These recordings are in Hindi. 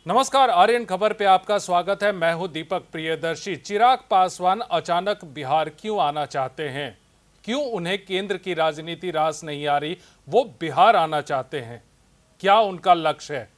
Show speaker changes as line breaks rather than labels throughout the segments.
नमस्कार, आर्यन खबर पे आपका स्वागत है। मैं हूं दीपक प्रियदर्शी। चिराग पासवान अचानक बिहार क्यों आना चाहते हैं? क्यों उन्हें केंद्र की राजनीति रास नहीं आ रही? वो बिहार आना चाहते हैं। क्या उनका लक्ष्य है?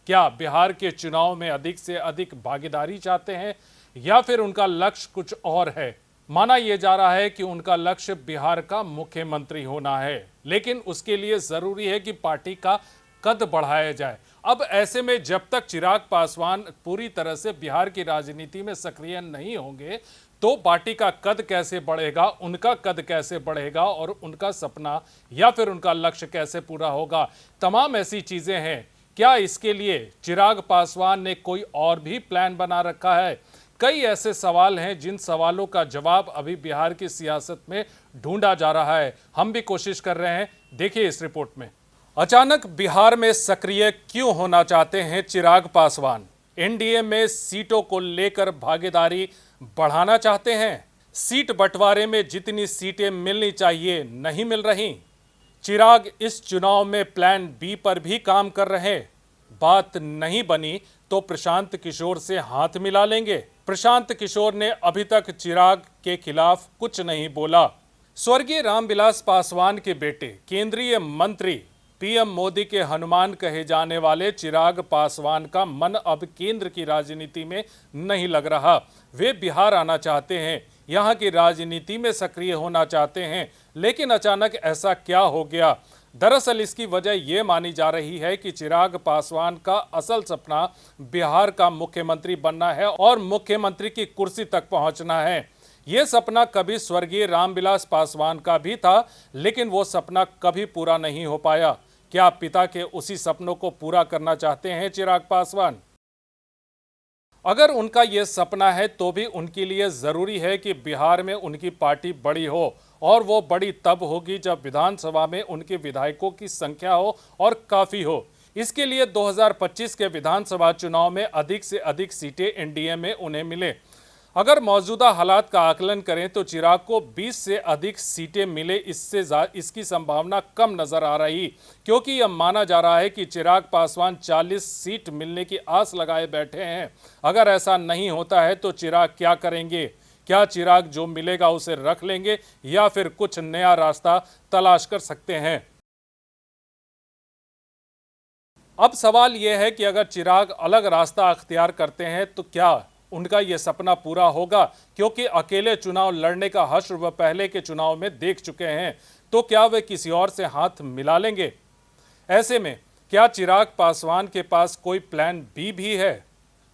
क्या बिहार के चुनाव में अधिक से अधिक भागीदारी चाहते हैं या फिर उनका लक्ष्य कुछ और है? माना यह जा रहा है कि उनका लक्ष्य बिहार का मुख्यमंत्री होना है, लेकिन उसके लिए जरूरी है कि पार्टी का कद बढ़ाया जाए। अब ऐसे में जब तक चिराग पासवान पूरी तरह से बिहार की राजनीति में सक्रिय नहीं होंगे तो पार्टी का कद कैसे बढ़ेगा, उनका कद कैसे बढ़ेगा और उनका सपना या फिर उनका लक्ष्य कैसे पूरा होगा? तमाम ऐसी चीजें हैं। क्या इसके लिए चिराग पासवान ने कोई और भी प्लान बना रखा है? कई ऐसे सवाल हैं जिन सवालों का जवाब अभी बिहार की सियासत में ढूंढा जा रहा है। हम भी कोशिश कर रहे हैं, देखिए इस रिपोर्ट में। अचानक बिहार में सक्रिय क्यों होना चाहते हैं चिराग पासवान? एनडीए में सीटों को लेकर भागीदारी बढ़ाना चाहते हैं? सीट बंटवारे में जितनी सीटें मिलनी चाहिए नहीं मिल रही? चिराग इस चुनाव में प्लान बी पर भी काम कर रहे हैं। बात नहीं बनी तो प्रशांत किशोर से हाथ मिला लेंगे। प्रशांत किशोर ने अभी तक चिराग के खिलाफ कुछ नहीं बोला। स्वर्गीय रामविलास पासवान के बेटे, केंद्रीय मंत्री, पीएम मोदी के हनुमान कहे जाने वाले चिराग पासवान का मन अब केंद्र की राजनीति में नहीं लग रहा। वे बिहार आना चाहते हैं, यहां की राजनीति में सक्रिय होना चाहते हैं, लेकिन अचानक ऐसा क्या हो गया? दरअसल इसकी वजह यह मानी जा रही है कि चिराग पासवान का असल सपना बिहार का मुख्यमंत्री बनना है और मुख्यमंत्री की कुर्सी तक पहुंचना है। यह सपना कभी स्वर्गीय रामविलास पासवान का भी था, लेकिन वो सपना कभी पूरा नहीं हो पाया। क्या पिता के उसी सपनों को पूरा करना चाहते हैं चिराग पासवान? अगर उनका यह सपना है तो भी उनके लिए जरूरी है कि बिहार में उनकी पार्टी बड़ी हो, और वो बड़ी तब होगी जब विधानसभा में उनके विधायकों की संख्या हो और काफी हो। इसके लिए 2025 के विधानसभा चुनाव में अधिक से अधिक सीटें एनडीए में उन्हें मिले। अगर मौजूदा हालात का आकलन करें तो चिराग को 20 से अधिक सीटें मिले, इसकी संभावना कम नजर आ रही, क्योंकि यह माना जा रहा है कि चिराग पासवान 40 सीट मिलने की आस लगाए बैठे हैं। अगर ऐसा नहीं होता है तो चिराग क्या करेंगे? क्या चिराग जो मिलेगा उसे रख लेंगे या फिर कुछ नया रास्ता तलाश कर सकते हैं? अब सवाल यह है कि अगर चिराग अलग रास्ता अख्तियार करते हैं तो क्या उनका यह सपना पूरा होगा? क्योंकि अकेले चुनाव लड़ने का हश्र वह पहले के चुनाव में देख चुके हैं, तो क्या वे किसी और से हाथ मिला लेंगे? ऐसे में क्या चिराग पासवान के पास कोई प्लान बी भी है?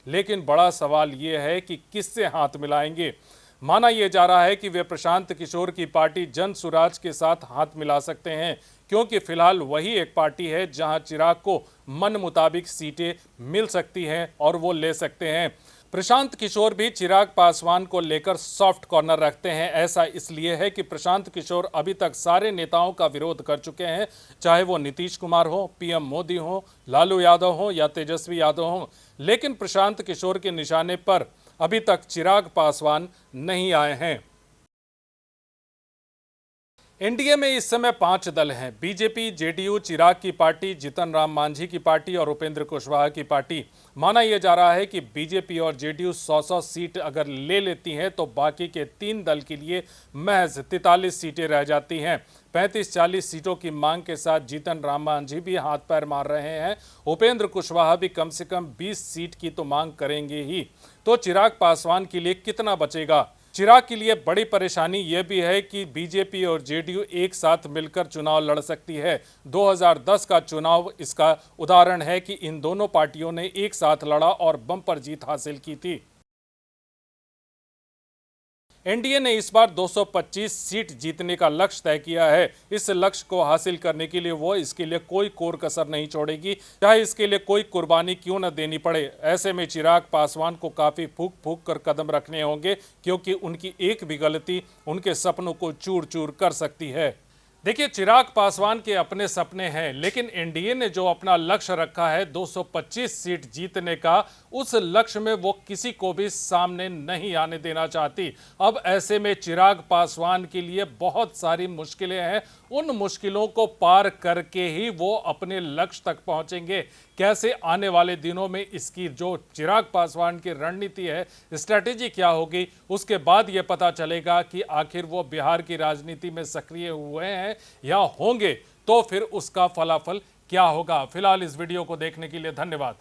लेकिन बड़ा सवाल यह है कि किससे हाथ मिलाएंगे। माना यह जा रहा है कि वे प्रशांत किशोर की पार्टी जन सुराज के साथ हाथ मिला सकते हैं, क्योंकि फिलहाल वही एक पार्टी है जहां चिराग को मन मुताबिक सीटें मिल सकती हैं और वो ले सकते हैं। प्रशांत किशोर भी चिराग पासवान को लेकर सॉफ्ट कॉर्नर रखते हैं। ऐसा इसलिए है कि प्रशांत किशोर अभी तक सारे नेताओं का विरोध कर चुके हैं, चाहे वो नीतीश कुमार हो, पीएम मोदी हो, लालू यादव हो या तेजस्वी यादव हो। लेकिन प्रशांत किशोर के निशाने पर अभी तक चिराग पासवान नहीं आए हैं। एनडीए में इस समय 5 दल हैं: बीजेपी, जेडीयू, चिराग की पार्टी, जीतन राम मांझी की पार्टी और उपेंद्र कुशवाहा की पार्टी। माना यह जा रहा है कि बीजेपी और जेडीयू 100-100 सीट अगर ले लेती हैं तो बाकी के 3 दल के लिए महज 43 सीटें रह जाती हैं। 35-40 सीटों की मांग के साथ जीतन राम मांझी भी हाथ पैर मार रहे हैं। उपेंद्र कुशवाहा भी कम से कम 20 सीट की तो मांग करेंगे ही। तो चिराग पासवान के लिए कितना बचेगा? चिराग के लिए बड़ी परेशानी यह भी है कि बीजेपी और जेडीयू एक साथ मिलकर चुनाव लड़ सकती है। 2010 का चुनाव इसका उदाहरण है कि इन दोनों पार्टियों ने एक साथ लड़ा और बम्पर जीत हासिल की थी। एनडीए ने इस बार 225 सीट जीतने का लक्ष्य तय किया है। इस लक्ष्य को हासिल करने के लिए वो इसके लिए कोई कोर कसर नहीं छोड़ेगी, चाहे इसके लिए कोई कुर्बानी क्यों न देनी पड़े। ऐसे में चिराग पासवान को काफी फूंक फूंक कर कदम रखने होंगे, क्योंकि उनकी एक भी गलती उनके सपनों को चूर चूर कर सकती है। देखिए, चिराग पासवान के अपने सपने हैं, लेकिन एनडीए ने जो अपना लक्ष्य रखा है 225 सीट जीतने का, उस लक्ष्य में वो किसी को भी सामने नहीं आने देना चाहती। अब ऐसे में चिराग पासवान के लिए बहुत सारी मुश्किलें हैं। उन मुश्किलों को पार करके ही वो अपने लक्ष्य तक पहुंचेंगे। कैसे आने वाले दिनों में इसकी जो चिराग पासवान की रणनीति है, स्ट्रैटेजी क्या होगी, उसके बाद ये पता चलेगा कि आखिर वो बिहार की राजनीति में सक्रिय हुए हैं या होंगे, तो फिर उसका फलाफल क्या होगा। फिलहाल इस वीडियो को देखने के लिए धन्यवाद।